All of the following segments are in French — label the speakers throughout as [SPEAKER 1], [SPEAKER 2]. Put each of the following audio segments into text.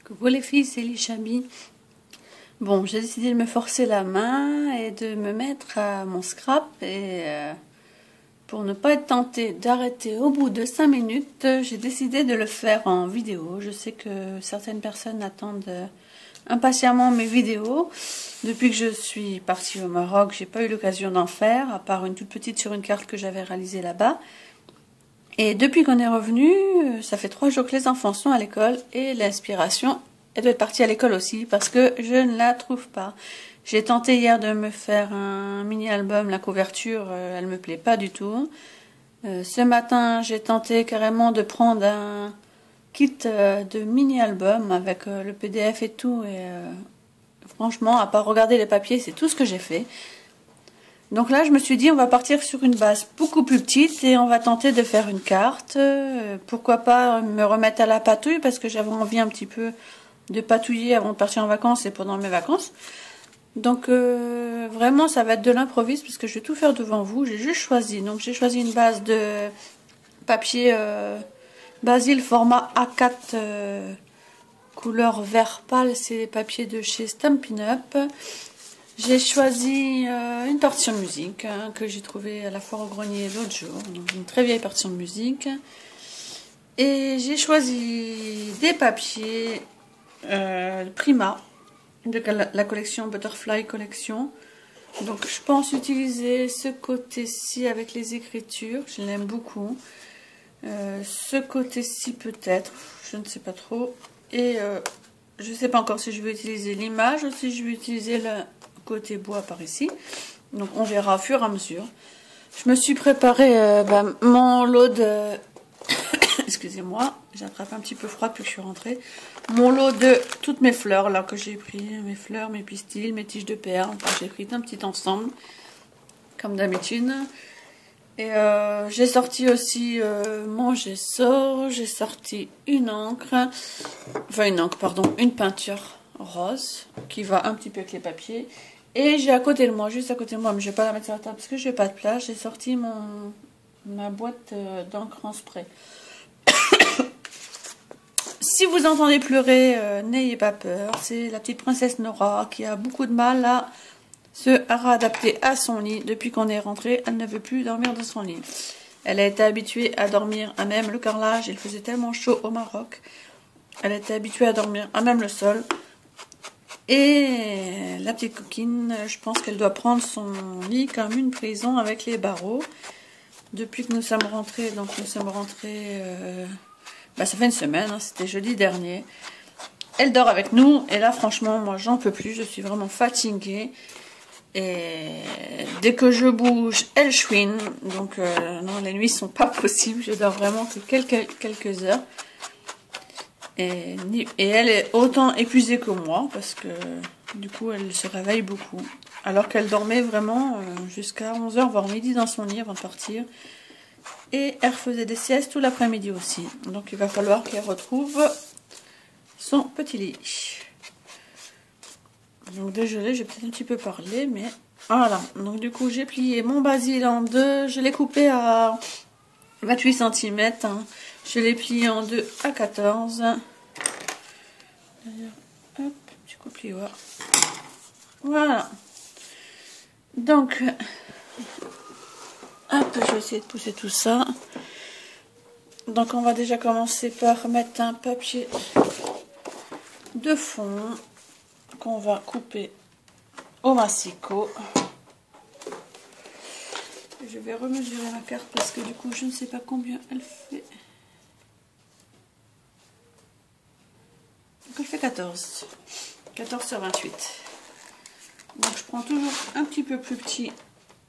[SPEAKER 1] Coucou les filles, c'est Lichabi. Bon, j'ai décidé de me forcer la main et de me mettre à mon scrap et pour ne pas être tentée d'arrêter au bout de 5 minutes, j'ai décidé de le faire en vidéo. Je sais que certaines personnes attendent impatiemment mes vidéos. Depuis que je suis partie au Maroc, j'ai pas eu l'occasion d'en faire, à part une toute petite sur une carte que j'avais réalisée là-bas. Et depuis qu'on est revenu, ça fait 3 jours que les enfants sont à l'école et l'inspiration, elle doit être partie à l'école aussi parce que je ne la trouve pas. J'ai tenté hier de me faire un mini-album, la couverture, elle me plaît pas du tout. Ce matin, j'ai tenté carrément de prendre un kit de mini-album avec le PDF et tout. Et franchement, à part regarder les papiers, c'est tout ce que j'ai fait. Donc là, je me suis dit, on va partir sur une base beaucoup plus petite et on va tenter de faire une carte. Pourquoi pas me remettre à la patouille parce que j'avais envie un petit peu de patouiller avant de partir en vacances et pendant mes vacances. Donc vraiment, ça va être de l'improviste parce que je vais tout faire devant vous. J'ai juste choisi. Donc j'ai choisi une base de papier Basil format A4 couleur vert pâle. C'est les papiers de chez Stampin' Up. J'ai choisi une partition de musique que j'ai trouvée à la foire au grenier l'autre jour, donc une très vieille partition de musique. Et j'ai choisi des papiers Prima de la collection Butterfly Collection. Donc je pense utiliser ce côté-ci avec les écritures, je l'aime beaucoup. Ce côté-ci peut-être, je ne sais pas trop. Et je ne sais pas encore si je vais utiliser l'image ou si je vais utiliser le côté bois par ici. Donc on verra au fur et à mesure. Je me suis préparé mon lot de... Excusez-moi, j'attrape un petit peu froid depuis que je suis rentrée. Mon lot de toutes mes fleurs là que j'ai pris. Mes fleurs, mes pistils, mes tiges de perles. Enfin, j'ai pris un petit ensemble, comme d'habitude. Et j'ai sorti aussi mon gesso. J'ai sorti une encre. Enfin une encre, pardon. Une peinture rose qui va un petit peu avec les papiers. Et j'ai à côté de moi, juste à côté de moi, mais je vais pas la mettre sur la table parce que je n'ai pas de place, j'ai sorti ma boîte d'encre en spray. Si vous entendez pleurer, n'ayez pas peur. C'est la petite princesse Nora qui a beaucoup de mal à se réadapter à son lit. Depuis qu'on est rentré, elle ne veut plus dormir dans son lit. Elle a été habituée à dormir à même le carrelage. Il faisait tellement chaud au Maroc. Elle a été habituée à dormir à même le sol. Et la petite coquine, je pense qu'elle doit prendre son lit comme une prison avec les barreaux. Depuis que nous sommes rentrés, donc nous sommes rentrés, ça fait une semaine, hein, c'était jeudi dernier. Elle dort avec nous et là franchement, moi j'en peux plus, je suis vraiment fatiguée. Et dès que je bouge, elle chouine. Donc non, les nuits sont pas possibles, je dors vraiment que quelques heures. Et elle est autant épuisée que moi parce que du coup elle se réveille beaucoup. Alors qu'elle dormait vraiment jusqu'à 11 h, voire midi dans son lit avant de partir. Et elle faisait des siestes tout l'après-midi aussi. Donc il va falloir qu'elle retrouve son petit lit. Donc désolée, j'ai peut-être un petit peu parlé, mais voilà. Donc du coup j'ai plié mon basil en deux. Je l'ai coupé à 28 cm. Hein. Je l'ai plié en deux à 14. D'ailleurs, hop, petit coup plié. Voilà. Donc, hop, je vais essayer de pousser tout ça. Donc on va déjà commencer par mettre un papier de fond qu'on va couper au massicot. Je vais remesurer ma carte parce que du coup je ne sais pas combien elle fait. Donc elle fait 14 sur 28. Donc je prends toujours un petit peu plus petit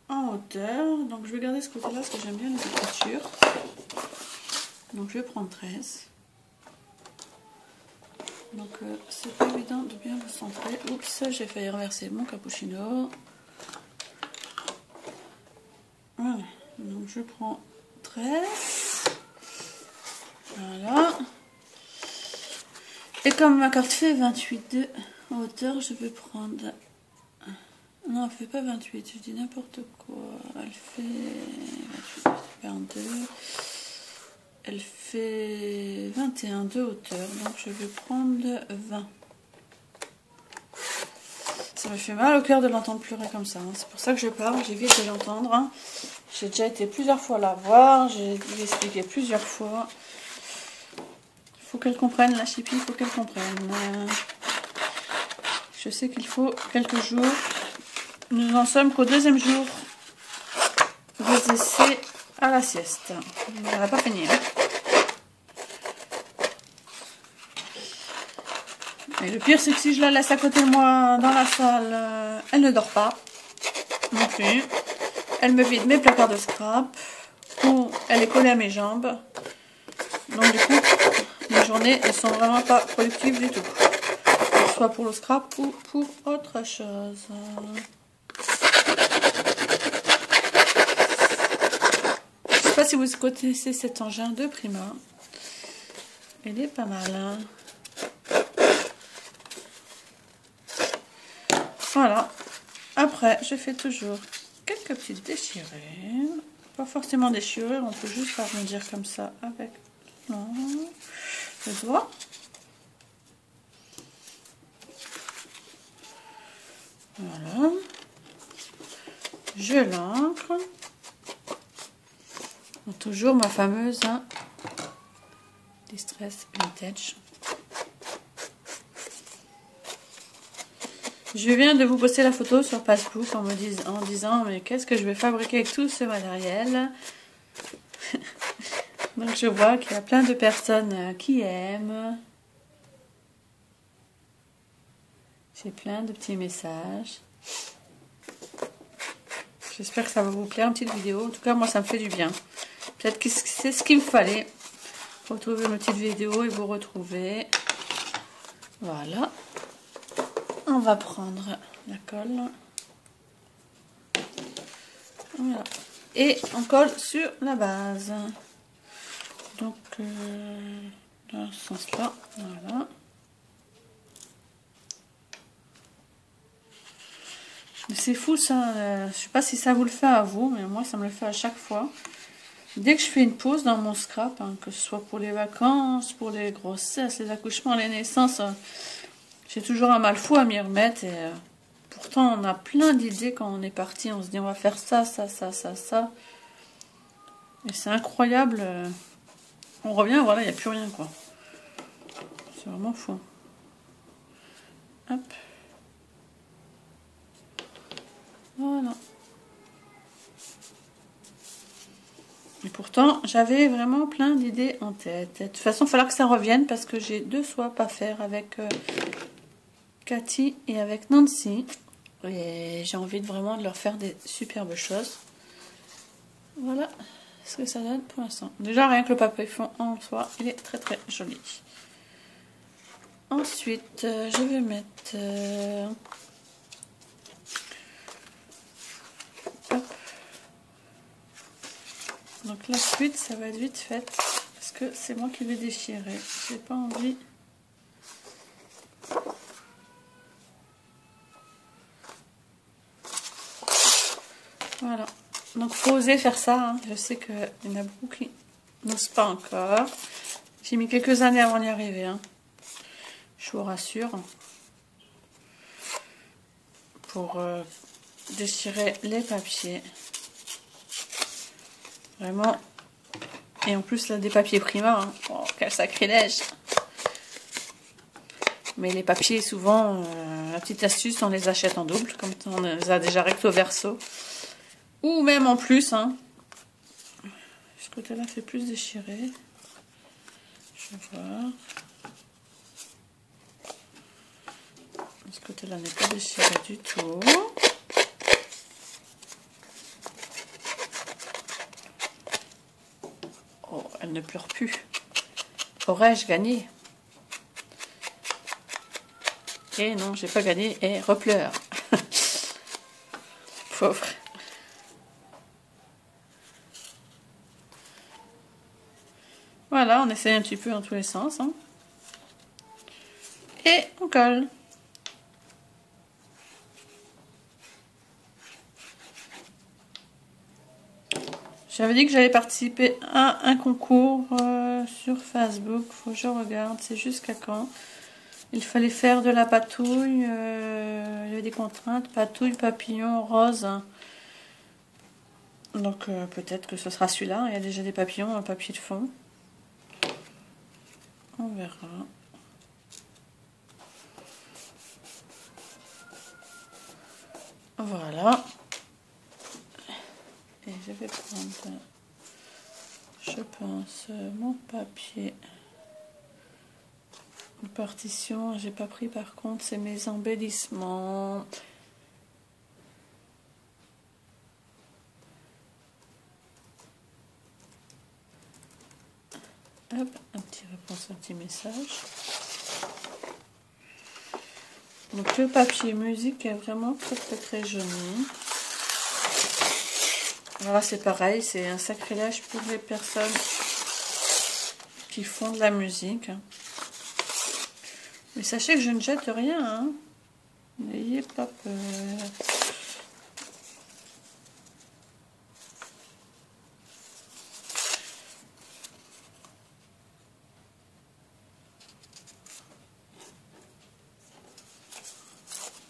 [SPEAKER 1] en hauteur. Donc je vais garder ce côté là parce que j'aime bien les écritures. Donc je vais prendre 13. Donc c'est pas évident de bien le centrer. Oups, j'ai failli renverser mon cappuccino. Voilà, donc je prends 13. Voilà. Et comme ma carte fait 28 de hauteur, je vais prendre... Non, elle fait pas 28, je dis n'importe quoi. Elle fait 28, 22. elle fait 21 de hauteur, donc je vais prendre 20. Ça me fait mal au cœur de l'entendre pleurer comme ça, hein. C'est pour ça que je parle, j'évite de l'entendre, hein. J'ai déjà été plusieurs fois la voir, j'ai dû expliquer plusieurs fois. Il faut qu'elle comprenne, la chipie, il faut qu'elle comprenne. Je sais qu'il faut quelques jours. Nous n'en sommes qu'au deuxième jour des essais à la sieste. On n'a pas fini, hein. Et le pire, c'est que si je la laisse à côté de moi dans la salle, elle ne dort pas non plus. Elle me vide mes placards de scrap, ou elle est collée à mes jambes. Donc du coup, mes journées ne sont vraiment pas productives du tout. Soit pour le scrap ou pour autre chose. Je ne sais pas si vous connaissez cet engin de Prima. Il est pas mal, hein. Voilà. Après, je fais toujours quelques petites déchirures. Pas forcément déchirures, on peut juste arrondir comme ça avec le doigt. Voilà. Je l'ancre. Toujours ma fameuse Distress Vintage. Je viens de vous poster la photo sur Facebook en disant mais qu'est-ce que je vais fabriquer avec tout ce matériel. Donc je vois qu'il y a plein de personnes qui aiment. J'ai plein de petits messages. J'espère que ça va vous plaire, une petite vidéo. En tout cas, moi, ça me fait du bien. Peut-être que c'est ce qu'il me fallait. Retrouver une petite vidéo et vous retrouver. Voilà. On va prendre la colle. Voilà. Et on colle sur la base. Donc, dans ce sens-là, voilà. Mais c'est fou ça, je sais pas si ça vous le fait à vous, mais moi ça me le fait à chaque fois. Dès que je fais une pause dans mon scrap, hein, que ce soit pour les vacances, pour les grossesses, les accouchements, les naissances, j'ai toujours un mal fou à m'y remettre. Et pourtant on a plein d'idées quand on est parti, on se dit on va faire ça, ça, ça, ça, ça. Et c'est incroyable. On revient, voilà, il n'y a plus rien quoi. C'est vraiment fou. Hop. Voilà. Et pourtant, j'avais vraiment plein d'idées en tête. De toute façon, il va falloir que ça revienne parce que j'ai 2 swaps à faire avec Cathy et avec Nancy. Et j'ai envie vraiment de leur faire des superbes choses. Voilà ce que ça donne pour l'instant. Déjà, rien que le papier fond en soi, il est très très joli. Ensuite, je vais mettre... Donc la suite, ça va être vite fait, parce que c'est moi qui vais déchirer. J'ai pas envie. Voilà. Donc faut oser faire ça, hein. Je sais qu'il y en a beaucoup qui n'osent pas encore. J'ai mis quelques années avant d'y arriver, hein. Je vous rassure. Pour déchirer les papiers. Vraiment. Et en plus, là, des papiers Prima. Hein. Oh, quel sacrilège. Mais les papiers, souvent, la petite astuce, on les achète en double, comme on les a déjà recto verso. Ou même en plus. Hein. Ce côté-là fait plus déchiré. Je vais voir. Ce côté-là n'est pas déchiré du tout. Oh, elle ne pleure plus. Aurais-je gagné? Et non, j'ai pas gagné. Et repleure. Pauvre. Voilà, on essaie un petit peu dans tous les sens. Hein. Et on colle. J'avais dit que j'allais participer à un concours sur Facebook. Faut que je regarde. C'est jusqu'à quand? Il fallait faire de la patouille. Il y avait des contraintes. Patouille, papillon, rose. Donc peut-être que ce sera celui-là. Il y a déjà des papillons, un papier de fond. On verra. Voilà. Et je vais prendre, je pense, mon papier. Une partition, j'ai pas pris par contre, c'est mes embellissements. Hop, un petit réponse, un petit message. Donc le papier musique est vraiment très joli. Voilà, c'est pareil, c'est un sacrilège pour les personnes qui font de la musique. Mais sachez que je ne jette rien, hein. N'ayez pas peur.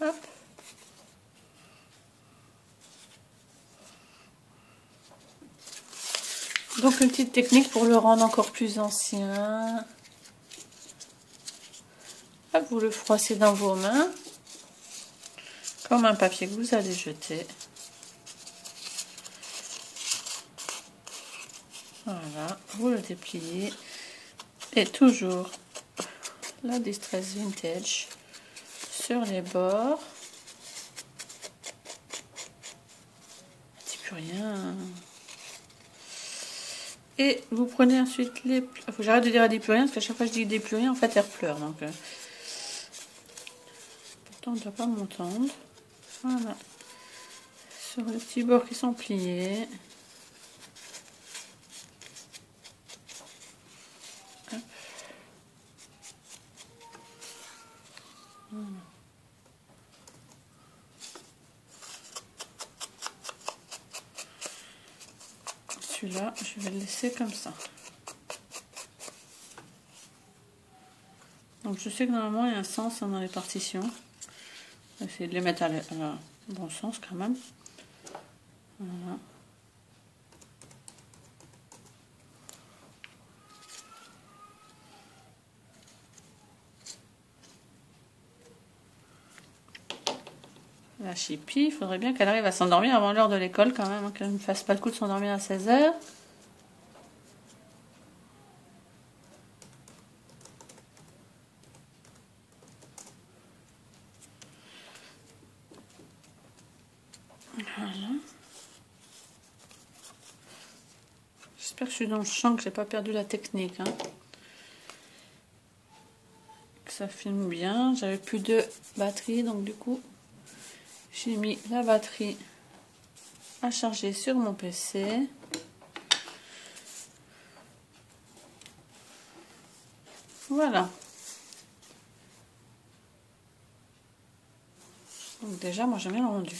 [SPEAKER 1] Hop. Donc une petite technique pour le rendre encore plus ancien. Hop, vous le froissez dans vos mains, comme un papier que vous allez jeter. Voilà, vous le dépliez. Et toujours la Distress Vintage sur les bords. Plus rien. Et vous prenez ensuite les... Il faut que j'arrête de dire des plus rien, parce qu'à chaque fois que je dis des plus rien, en fait, elle pleure. Donc, pourtant, on ne doit pas m'entendre. Voilà. Sur les petits bords qui sont pliés. Hop. Voilà. Celui-là, je vais le laisser comme ça. Donc je sais que normalement il y a un sens dans les partitions. Je vais essayer de les mettre à bon sens quand même. Voilà. La chipie, il faudrait bien qu'elle arrive à s'endormir avant l'heure de l'école quand même, hein, qu'elle ne fasse pas le coup de s'endormir à 16 h. Voilà. J'espère que je suis dans le champ, que j'ai pas perdu la technique. Hein. Que ça filme bien. J'avais plus de batterie, donc du coup, j'ai mis la batterie à charger sur mon PC. Voilà. Donc déjà, moi j'aime bien le rendu.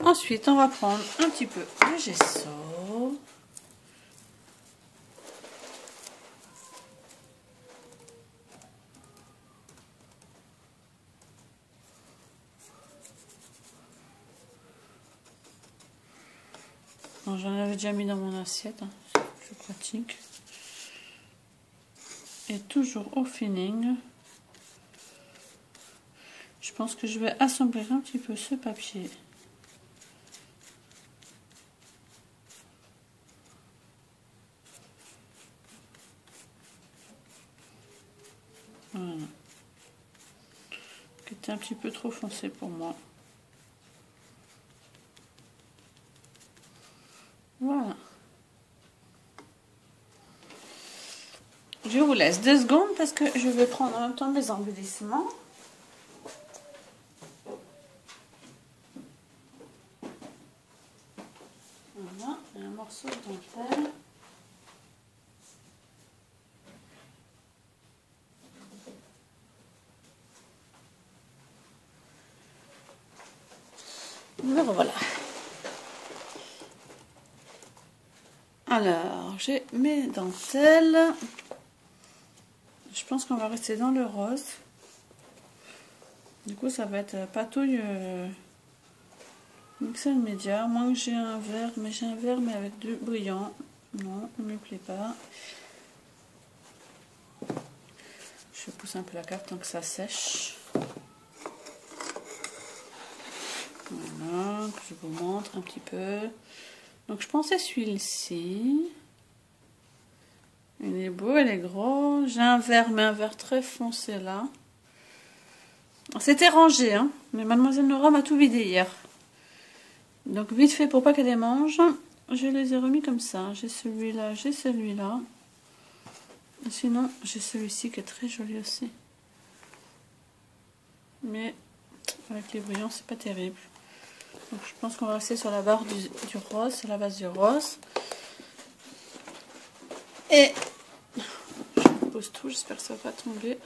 [SPEAKER 1] Ensuite, on va prendre un petit peu de gesso. J'en avais déjà mis dans mon assiette, hein. C'est plus pratique. Et toujours au feeling. Je pense que je vais assembler un petit peu ce papier. Voilà. Qui était un petit peu trop foncé pour moi. Voilà. Je vous laisse 2 secondes parce que je vais prendre en même temps mes embellissements. Voilà, et un morceau de dentelle. Me revoilà. Alors, j'ai mes dentelles. Je pense qu'on va rester dans le rose. Du coup, ça va être patouille Mixel Média. Moins que j'ai un vert, mais j'ai un vert mais avec du brillant. Non, ne me plaît pas. Je pousse un peu la carte tant que ça sèche. Voilà, que je vous montre un petit peu. Donc je pensais celui-ci. Il est beau, il est gros. J'ai un vert, mais un vert très foncé là. C'était rangé, hein, mais mademoiselle Nora m'a tout vidé hier. Donc vite fait pour pas qu'elle les mange, je les ai remis comme ça. J'ai celui-là, j'ai celui-là. Sinon, j'ai celui-ci qui est très joli aussi. Mais avec les brillants, c'est pas terrible. Donc je pense qu'on va rester sur la barre du rose, sur la base du rose. Et je pose tout, j'espère que ça va pas tomber.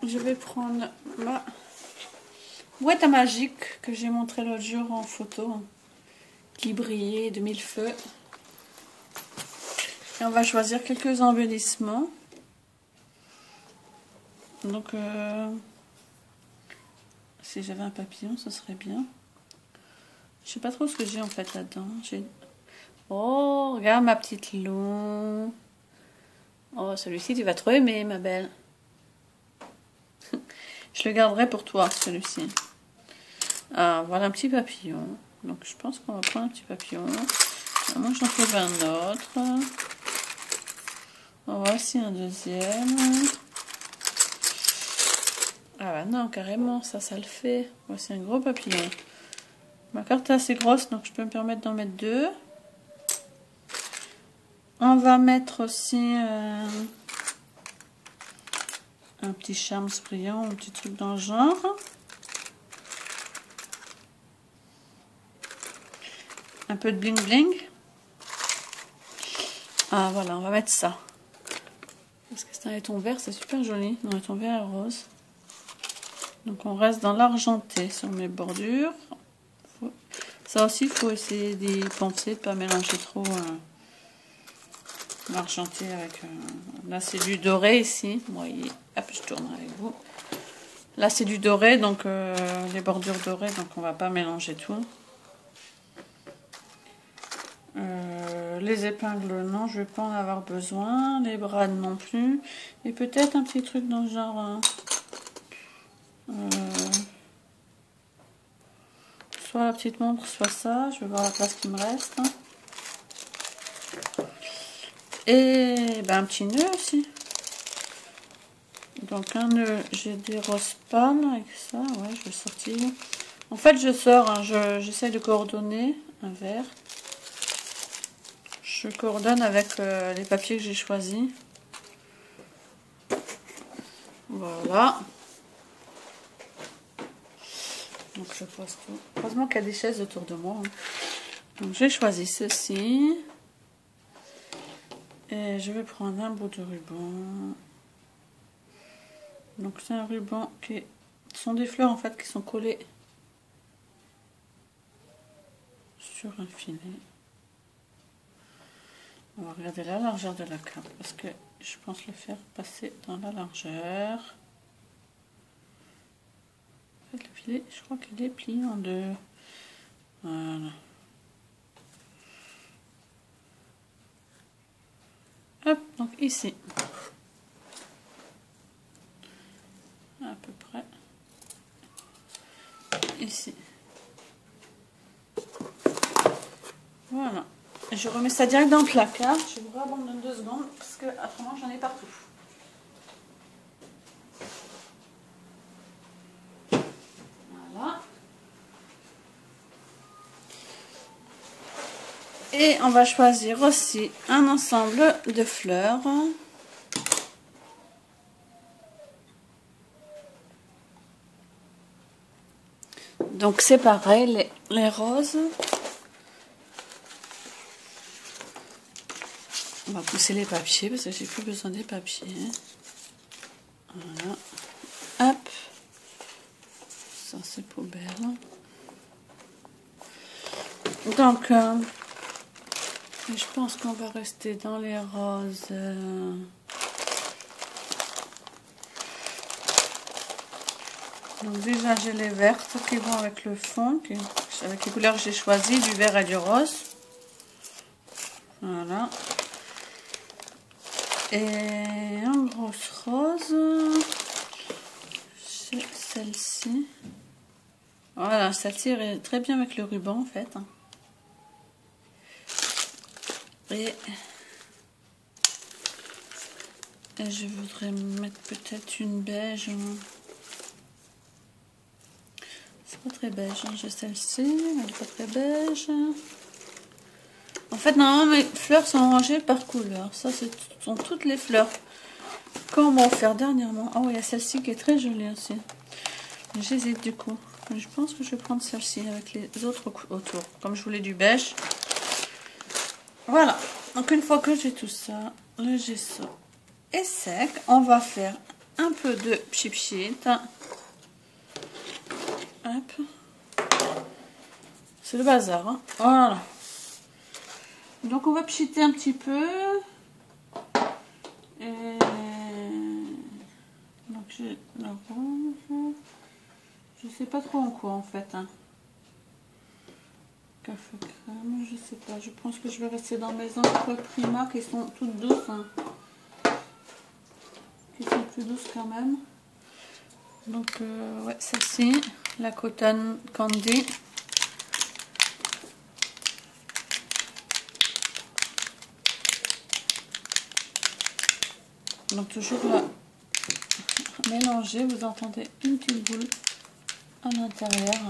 [SPEAKER 1] Je vais prendre ma boîte à magique que j'ai montré l'autre jour en photo, qui brillait de mille feux. Et on va choisir quelques embellissements. Donc, si j'avais un papillon, ce serait bien. Je sais pas trop ce que j'ai en fait là-dedans. Oh, regarde ma petite Lou. Oh, celui-ci, tu vas trop aimer, ma belle. Je le garderai pour toi, celui-ci. Ah, voilà un petit papillon. Donc, je pense qu'on va prendre un petit papillon. Moi, j'en trouve un autre. Oh, voici un deuxième. Ah bah non, carrément, ça le fait. Voici un gros papillon. Ma carte est assez grosse, donc je peux me permettre d'en mettre deux. On va mettre aussi un petit charme brillant, un petit truc dans le genre. Un peu de bling bling. Ah voilà, on va mettre ça. Parce que c'est un laiton vert, c'est super joli. Un laiton vert et rose. Donc on reste dans l'argenté sur mes bordures. Ça aussi, il faut essayer d'y penser, de ne pas mélanger trop l'argenté avec... là, c'est du doré ici. Bon, hop, je tourne avec vous. Là, c'est du doré, donc les bordures dorées, donc on va pas mélanger tout. Les épingles, non, je vais pas en avoir besoin. Les brades non plus. Et peut-être un petit truc dans le genre... soit la petite montre, soit ça. Je vais voir la place qui me reste. Et ben, un petit nœud aussi. Donc un nœud, j'ai des roses pâles avec ça. Ouais, je vais sortir. En fait, je sors, hein, j'essaie de coordonner un vert. Je coordonne avec les papiers que j'ai choisis. Voilà. Donc je pose tout. Heureusement qu'il y a des chaises autour de moi. Hein. Donc j'ai choisi ceci. Et je vais prendre un bout de ruban. Donc c'est un ruban qui ce sont des fleurs en fait qui sont collées sur un filet. On va regarder la largeur de la carte parce que je pense le faire passer dans la largeur. En fait, le filet, je crois qu'il est plié en deux. Voilà. Hop, donc ici. À peu près. Ici. Voilà. Je remets ça direct dans le placard. Je vous abandonne 2 secondes parce que autrement j'en ai partout. Voilà. Et on va choisir aussi un ensemble de fleurs. Donc c'est pareil, les roses. On va pousser les papiers parce que j'ai plus besoin des papiers. Voilà. Hop. Ça c'est poubelle. Donc Et je pense qu'on va rester dans les roses. Donc déjà j'ai les vertes qui vont avec le fond, avec les couleurs que j'ai choisies, du vert et du rose. Voilà. Et en grosse rose, c'est celle-ci. Voilà, celle-ci irait très bien avec le ruban en fait. Et je voudrais mettre peut-être une beige. C'est pas très beige, hein. J'ai celle-ci, mais elle n'est pas très beige. En fait, normalement, mes fleurs sont rangées par couleur. Ça, ce sont toutes les fleurs qu'on m'a offert dernièrement. Oh, il y a celle-ci qui est très jolie aussi. J'hésite du coup. Je pense que je vais prendre celle-ci avec les autres autour. Comme je voulais du beige. Voilà. Donc, une fois que j'ai tout ça, le gesso est sec, on va faire un peu de pchit. Hop. C'est le bazar, hein. Voilà. Donc on va pchiter un petit peu. Et donc j'ai la rouge. Je sais pas trop en quoi en fait. Hein. Café crème, je sais pas. Je pense que je vais rester dans mes encres Prima qui sont toutes douces. Hein. Qui sont plus douces quand même. Donc ouais, celle-ci, la Cotton Candy. Donc toujours là, mélanger, vous entendez une petite boule à l'intérieur. Hein.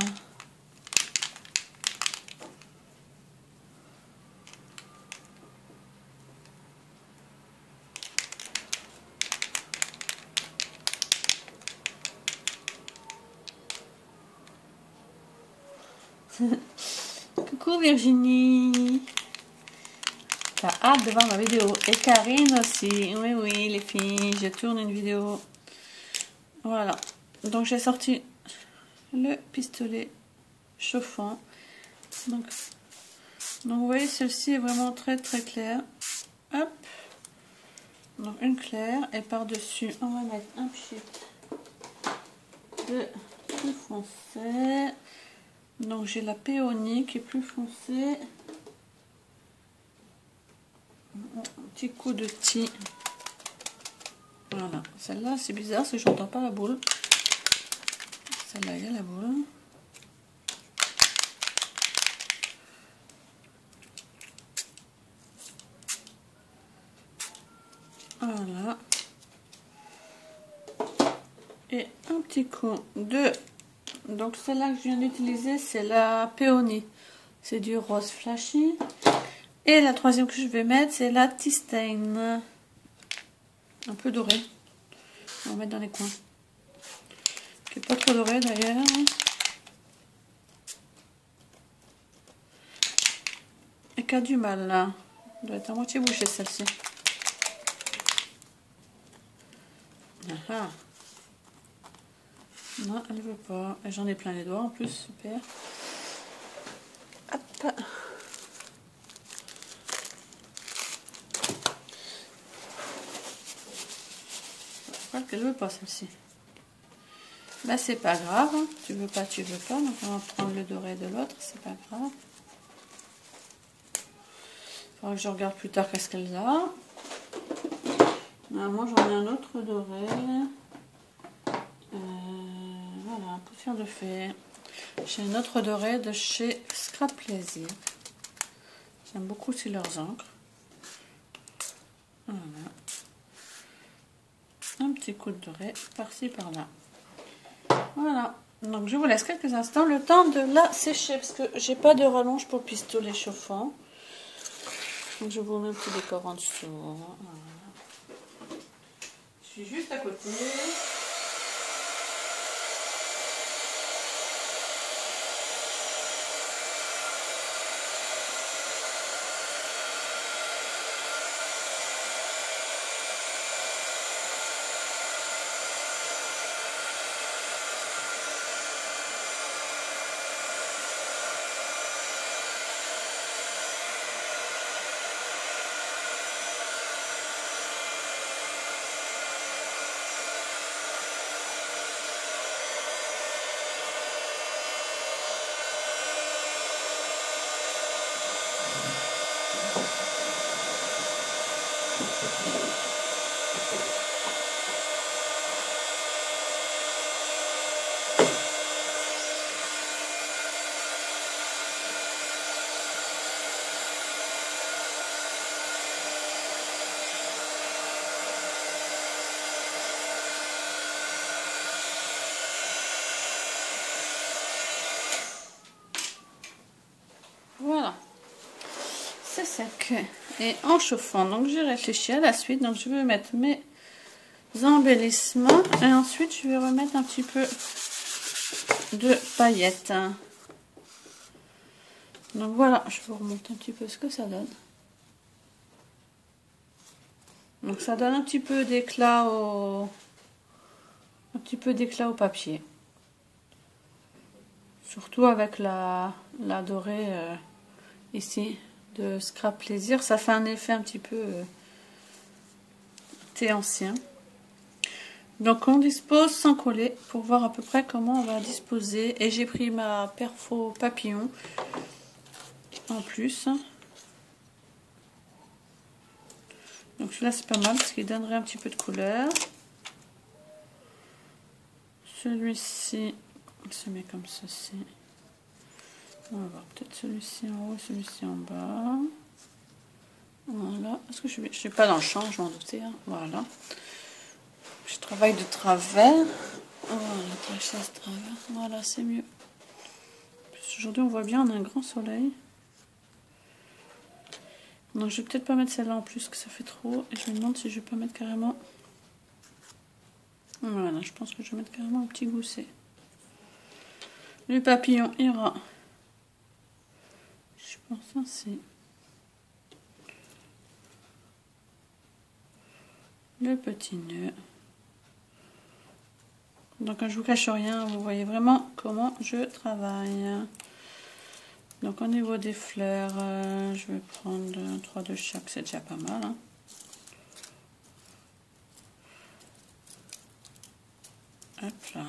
[SPEAKER 1] Coucou Virginie, t'as hâte de voir ma vidéo. Et Karine aussi. Oui, oui, les filles, je tourne une vidéo. Voilà. Donc j'ai sorti le pistolet chauffant. Donc vous voyez, celle-ci est vraiment très très claire. Hop. Donc une claire. Et par-dessus, on va mettre un pchit de plus foncé. Donc j'ai la péonie qui est plus foncée. Un petit coup de thé. Voilà, celle-là c'est bizarre, c'est que j'entends pas la boule. Celle-là, il y a la boule. Voilà. Et un petit coup de... Donc celle-là que je viens d'utiliser, c'est la péonie. C'est du rose flashy. Et la troisième que je vais mettre, c'est la Tea Stain. Un peu doré. On va mettre dans les coins. Qui est pas trop doré d'ailleurs. Et qui a du mal là. Elle doit être à moitié bouchée celle-ci. Ah. Non, elle veut pas. Et j'en ai plein les doigts en plus, super. Hop. Je crois qu'elle veut pas celle-ci. Bah c'est pas grave. Hein. Tu veux pas, tu veux pas. Donc on va prendre le doré de l'autre, c'est pas grave. Il faudra que je regarde plus tard qu'est-ce qu'elle a. Moi j'en ai un autre doré. Voilà, poussière de fée. J'ai un autre doré de chez Scrap Plaisir. J'aime beaucoup aussi leurs encres. Voilà. Un petit coup de doré par-ci par-là. Voilà. Donc je vous laisse quelques instants le temps de la sécher parce que j'ai pas de rallonge pour pistolet chauffant. Donc je vous mets un petit décor en dessous. Voilà. Je suis juste à côté. Ok, et en chauffant, donc j'ai réfléchi à la suite, donc je vais mettre mes embellissements et ensuite je vais remettre un petit peu de paillettes. Donc voilà, je vous remonte un petit peu ce que ça donne. Donc ça donne un petit peu d'éclat au papier. Surtout avec la dorée ici de Scrap Plaisir, ça fait un effet un petit peu thé ancien. Donc on dispose sans coller pour voir à peu près comment on va disposer. Et j'ai pris ma perfo papillon en plus. Donc celui-là c'est pas mal parce qu'il donnerait un petit peu de couleur. Celui-ci, il se met comme ceci. On va voir peut-être celui-ci en haut, celui-ci en bas. Voilà. Est-ce que je suis pas dans le champ, je m'en doutais. Hein. Voilà. Je travaille de travers. Voilà, de travers. Voilà, c'est mieux. Aujourd'hui, on voit bien, on a un grand soleil. Donc, je vais peut-être pas mettre celle-là en plus, que ça fait trop. Et je me demande si je vais pas mettre carrément. Voilà, je pense que je vais mettre carrément un petit gousset. Le papillon ira. Je pense ainsi. Le petit nœud. Donc je vous cache rien, vous voyez vraiment comment je travaille. Donc au niveau des fleurs, je vais prendre 3 de chaque, c'est déjà pas mal. Hein. Hop là.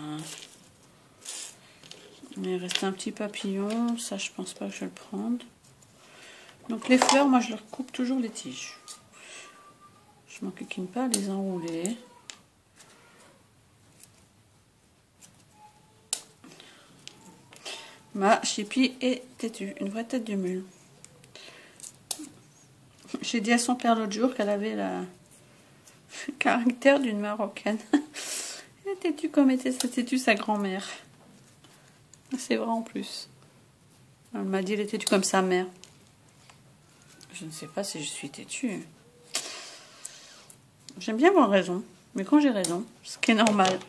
[SPEAKER 1] Il reste un petit papillon, ça je pense pas que je vais le prendre. Donc les fleurs, moi je leur coupe toujours les tiges. Je m'en coquine pas à les enrouler. Ma chipie est têtue, une vraie tête de mule. J'ai dit à son père l'autre jour qu'elle avait le caractère d'une Marocaine. Elle est têtue comme était têtue sa grand-mère. C'est vrai en plus. Elle m'a dit elle est têtue comme sa mère. Je ne sais pas si je suis têtue. J'aime bien avoir raison, mais quand j'ai raison, ce qui est normal.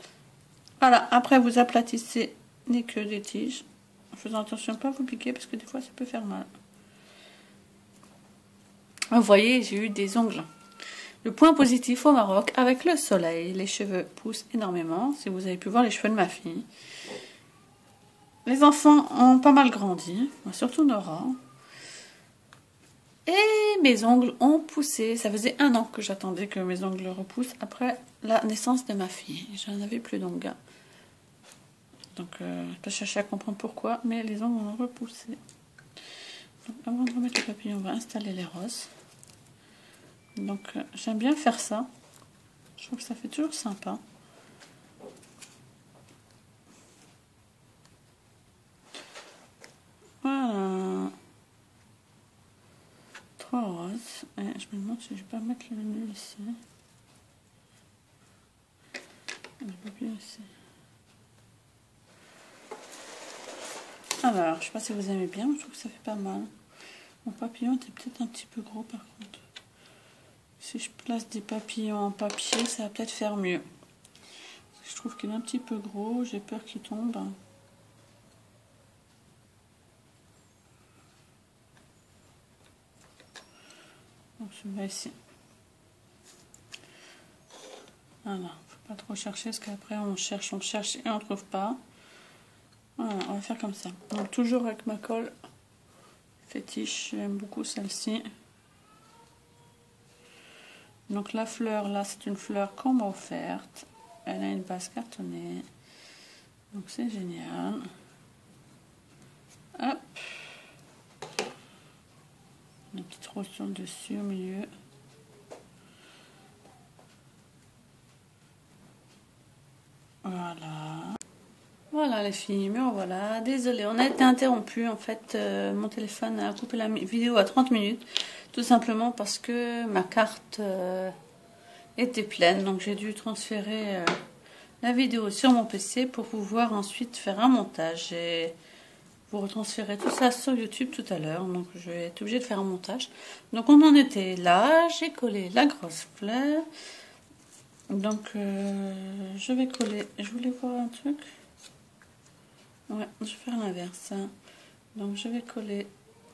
[SPEAKER 1] Voilà, après vous aplatissez les queues des tiges. En faisant attention à ne pas vous piquer parce que des fois ça peut faire mal. Vous voyez, j'ai eu des ongles. Le point positif au Maroc, avec le soleil, les cheveux poussent énormément. Si vous avez pu voir les cheveux de ma fille. Les enfants ont pas mal grandi, surtout Nora. Et mes ongles ont poussé. Ça faisait 1 an que j'attendais que mes ongles repoussent après la naissance de ma fille. J'en avais plus d'ongles. Donc, je chercher à comprendre pourquoi, mais les ongles ont repoussé. Donc, avant de remettre le papillon, on va installer les roses. Donc, j'aime bien faire ça. Je trouve que ça fait toujours sympa. Voilà. 3 roses. Et je me demande si je vais pas mettre le nœud ici. Le papillon ici. Alors, je sais pas si vous aimez bien, mais je trouve que ça fait pas mal. Mon papillon était peut-être un petit peu gros par contre. Si je place des papillons en papier, ça va peut-être faire mieux. Je trouve qu'il est un petit peu gros, j'ai peur qu'il tombe. Donc celui-là ici. Voilà, faut pas trop chercher parce qu'après on cherche et on trouve pas. Voilà, on va faire comme ça. Donc toujours avec ma colle fétiche, j'aime beaucoup celle-ci. Donc la fleur là, c'est une fleur qu'on m'a offerte. Elle a une base cartonnée. Donc c'est génial. Hop. Une petite rose sur le dessus au milieu. Voilà. Voilà les filles, mais voilà. Désolée, on a été interrompu. En fait, mon téléphone a coupé la vidéo à 30 minutes. Tout simplement parce que ma carte était pleine. Donc j'ai dû transférer la vidéo sur mon PC pour pouvoir ensuite faire un montage. Et vous retransférer tout ça sur YouTube tout à l'heure. Donc je vais être obligée de faire un montage. Donc on en était là. J'ai collé la grosse fleur. Donc je vais coller. Je voulais voir un truc. Ouais, je vais faire l'inverse. Donc je vais coller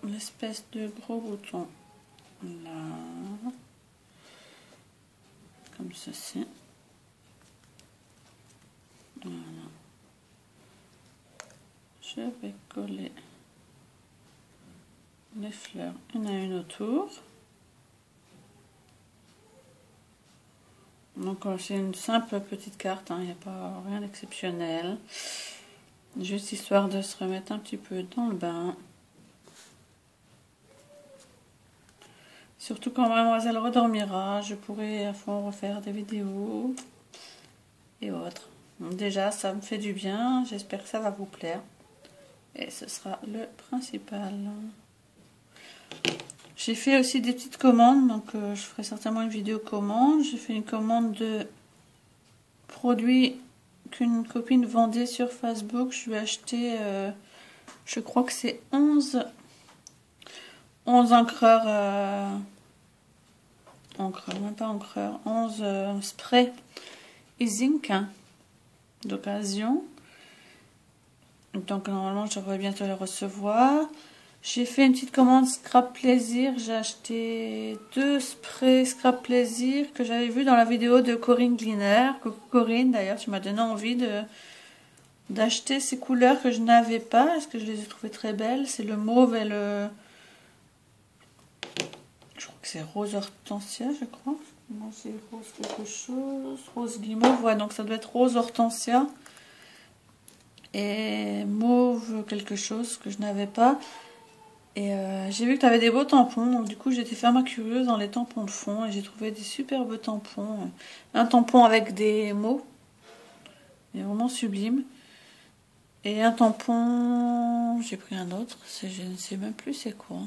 [SPEAKER 1] l'espèce de gros bouton là. Comme ceci. Voilà. Je vais coller les fleurs une à une autour. Donc c'est une simple petite carte, il n'y a pas rien d'exceptionnel. Juste histoire de se remettre un petit peu dans le bain. Surtout quand mademoiselle redormira, je pourrai à fond refaire des vidéos et autres. Donc déjà, ça me fait du bien, j'espère que ça va vous plaire. Et ce sera le principal. J'ai fait aussi des petites commandes, donc je ferai certainement une vidéo commande. J'ai fait une commande de produits qu'une copine vendait sur Facebook. Je lui ai acheté, je crois que c'est 11 encreurs, même pas encreurs, 11 sprays e-zinc d'occasion. Donc normalement je devrais bientôt les recevoir. J'ai fait une petite commande Scrap Plaisir. J'ai acheté 2 sprays Scrap Plaisir que j'avais vu dans la vidéo de Corinne Gliner. Coucou Corinne, d'ailleurs tu m'as donné envie d'acheter ces couleurs que je n'avais pas parce que je les ai trouvées très belles. C'est le mauve et le... Je crois que c'est rose hortensia, je crois. Moi c'est rose quelque chose. Rose guimauve, ouais, donc ça doit être rose hortensia. Et mauve quelque chose que je n'avais pas. Et j'ai vu que tu avais des beaux tampons, donc du coup j'étais ferme curieuse dans les tampons de fond et j'ai trouvé des superbes tampons. Un tampon avec des mots, il est vraiment sublime. Et un tampon, j'ai pris un autre, je ne sais même plus c'est quoi.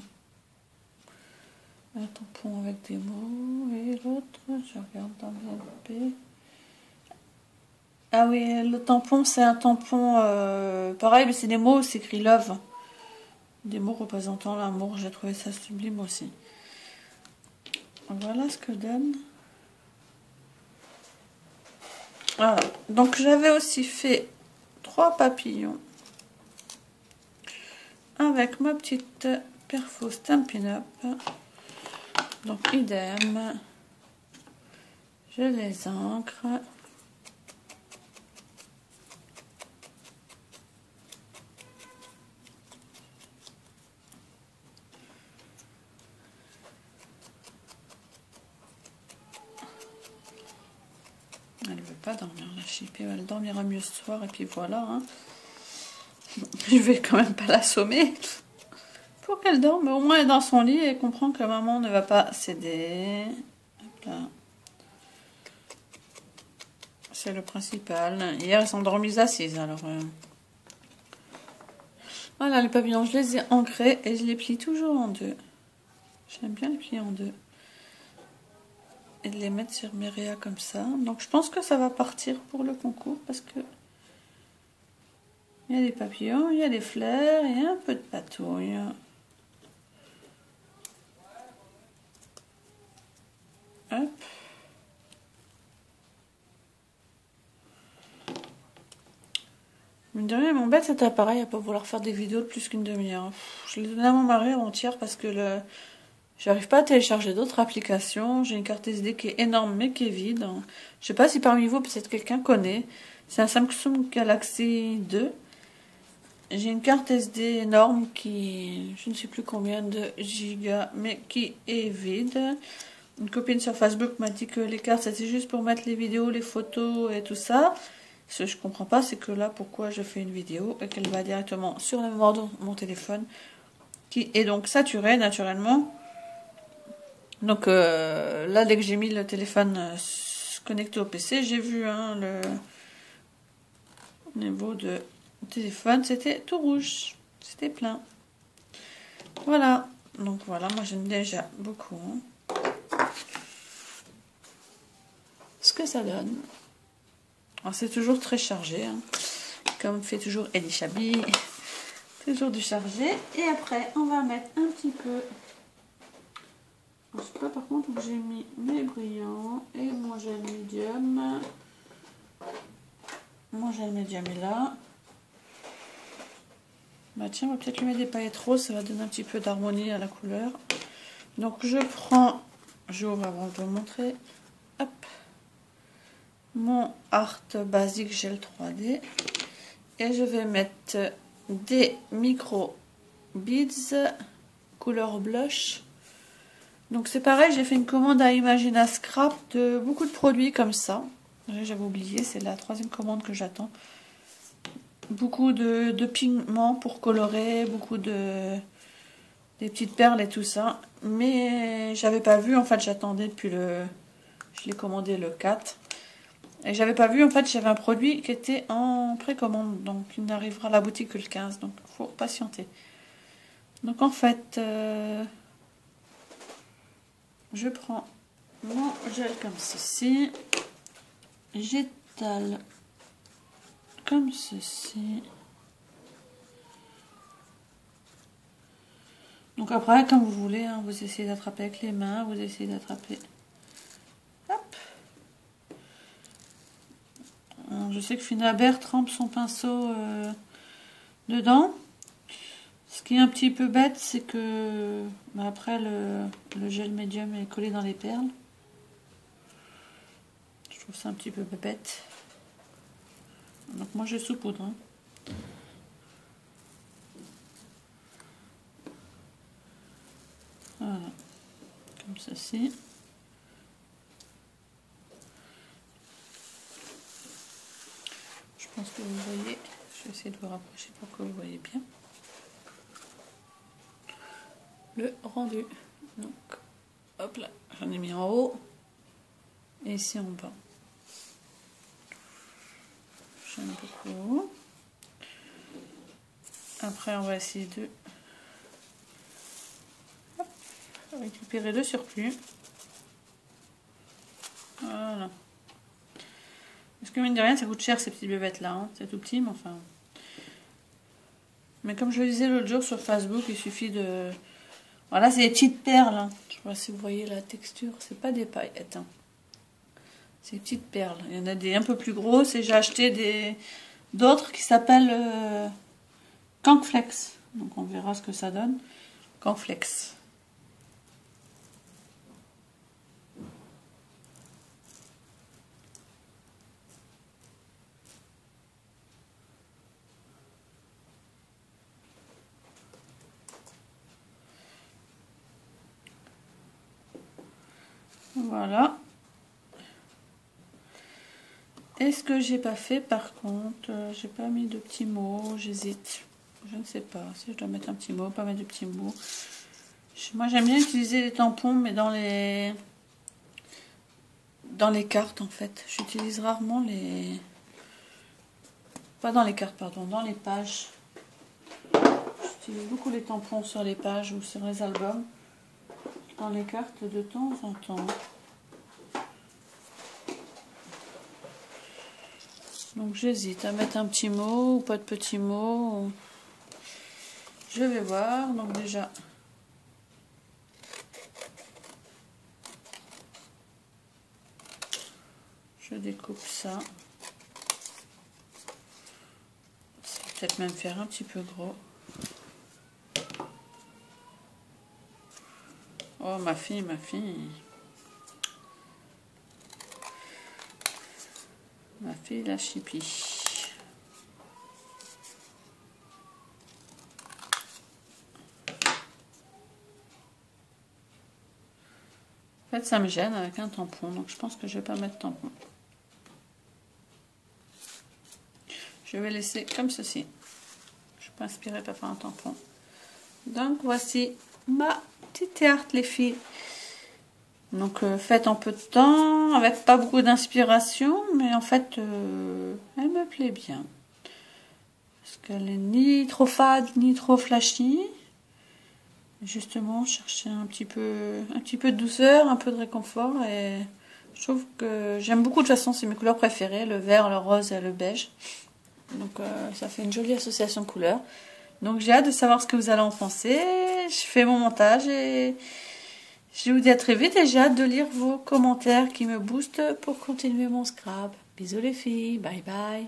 [SPEAKER 1] Un tampon avec des mots et l'autre, je regarde dans le LP. Ah oui, le tampon c'est un tampon pareil, mais c'est des mots, c'est écrit love. Des mots représentant l'amour, j'ai trouvé ça sublime aussi. Voilà ce que donne. Voilà. Donc j'avais aussi fait 3 papillons avec ma petite perfo Stampin' Up. Donc idem. Je les ancre. Elle ne veut pas dormir la chipée, elle dormira mieux ce soir et puis voilà. Hein. Je vais quand même pas l'assommer pour qu'elle dorme. Au moins elle est dans son lit et comprend que maman ne va pas céder. C'est le principal. Hier elles sont dormies assises alors. Voilà les papillons, je les ai ancrés et je les plie toujours en deux. J'aime bien les plier en deux. Et de les mettre sur mes réas comme ça. Donc je pense que ça va partir pour le concours parce que il y a des papillons, il y a des fleurs, il y a un peu de patouille. Hop. Mine de rien, mon bête cet appareil à pas vouloir faire des vidéos de plus qu'une demi-heure. Je l'ai donné à mon mari avant-hier parce que j'arrive pas à télécharger d'autres applications. J'ai une carte SD qui est énorme mais qui est vide. Je sais pas si parmi vous peut-être quelqu'un connaît. C'est un Samsung Galaxy 2. J'ai une carte SD énorme qui, je ne sais plus combien de gigas, mais qui est vide. Une copine sur Facebook m'a dit que les cartes c'était juste pour mettre les vidéos, les photos et tout ça. Ce que je comprends pas, c'est que là, pourquoi je fais une vidéo et qu'elle va directement sur la mémoire de mon téléphone, qui est donc saturée naturellement. Donc là, dès que j'ai mis le téléphone connecté au PC, j'ai vu le niveau de téléphone, c'était tout rouge, c'était plein. Voilà, donc voilà, moi j'aime déjà beaucoup ce que ça donne. C'est toujours très chargé, comme fait toujours Elie Chabi. Toujours du chargé. Et après, on va mettre un petit peu. Je sais pas par contre où j'ai mis mes brillants et mon gel médium. Mon gel médium est là. Bah tiens, on va peut-être lui mettre des paillettes roses, ça va donner un petit peu d'harmonie à la couleur. Donc je prends, j'ouvre avant de vous montrer, hop, mon Art Basic Gel 3D et je vais mettre des micro beads couleur blush. Donc c'est pareil, j'ai fait une commande à Imagina Scrap de beaucoup de produits comme ça. J'avais oublié, c'est la 3e commande que j'attends. Beaucoup de pigments pour colorer, beaucoup des petites perles et tout ça. Mais j'avais pas vu, en fait j'attendais depuis je l'ai commandé le 4. Et j'avais pas vu, en fait j'avais un produit qui était en précommande. Donc il n'arrivera à la boutique que le 15. Donc il faut patienter. Donc en fait, je prends mon gel comme ceci. J'étale comme ceci. Donc après, comme vous voulez, hein, vous essayez d'attraper avec les mains, vous essayez d'attraper. Hop. Alors, je sais que Finabert trempe son pinceau dedans. Ce qui est un petit peu bête, c'est que après le gel médium est collé dans les perles. Je trouve ça un petit peu bête. Donc moi je saupoudre. Hein. Voilà, comme ceci. Je pense que vous voyez. Je vais essayer de vous rapprocher pour que vous voyez bien le rendu. Donc, hop là, j'en ai mis en haut et ici en bas. J'aime beaucoup. Après, on va essayer de récupérer le surplus. Voilà. Parce que mine de rien, ça coûte cher ces petites buvettes là. Hein. C'est tout petit, mais enfin. Mais comme je le disais l'autre jour sur Facebook, il suffit de. Voilà, c'est des petites perles. Hein. Je sais pas si vous voyez la texture. C'est pas des paillettes. Hein. C'est des petites perles. Il y en a des un peu plus grosses et j'ai acheté d'autres qui s'appellent Cankflex. Donc on verra ce que ça donne. Cankflex. Voilà. Et ce que j'ai pas fait par contre, j'ai pas mis de petits mots, j'hésite. Je ne sais pas si je dois mettre un petit mot, pas mettre de petits mots. Moi j'aime bien utiliser les tampons, mais dans les cartes en fait. J'utilise rarement les... Pas dans les cartes, pardon, dans les pages. J'utilise beaucoup les tampons sur les pages ou sur les albums. Dans les cartes de temps en temps. Donc j'hésite à mettre un petit mot ou pas de petit mot. Je vais voir. Donc déjà... Je découpe ça. Ça va peut-être même faire un petit peu gros. Oh ma fille, ma fille. Ma fille la chipie. En fait ça me gêne avec un tampon, donc je pense que je vais pas mettre tampon. Je vais laisser comme ceci. Je suis pas inspirée par faire un tampon. Donc voici ma petite tarte les filles. Donc faite en peu de temps, avec pas beaucoup d'inspiration, mais en fait elle me plaît bien. Parce qu'elle est ni trop fade, ni trop flashy. Justement, chercher un petit peu de douceur, un peu de réconfort. Et je trouve que j'aime beaucoup, de toute façon, c'est mes couleurs préférées, le vert, le rose et le beige. Donc ça fait une jolie association de couleurs. Donc j'ai hâte de savoir ce que vous allez en penser. Je fais mon montage et je vous dis à très vite et j'ai hâte de lire vos commentaires qui me boostent pour continuer mon scrap. Bisous les filles, bye bye.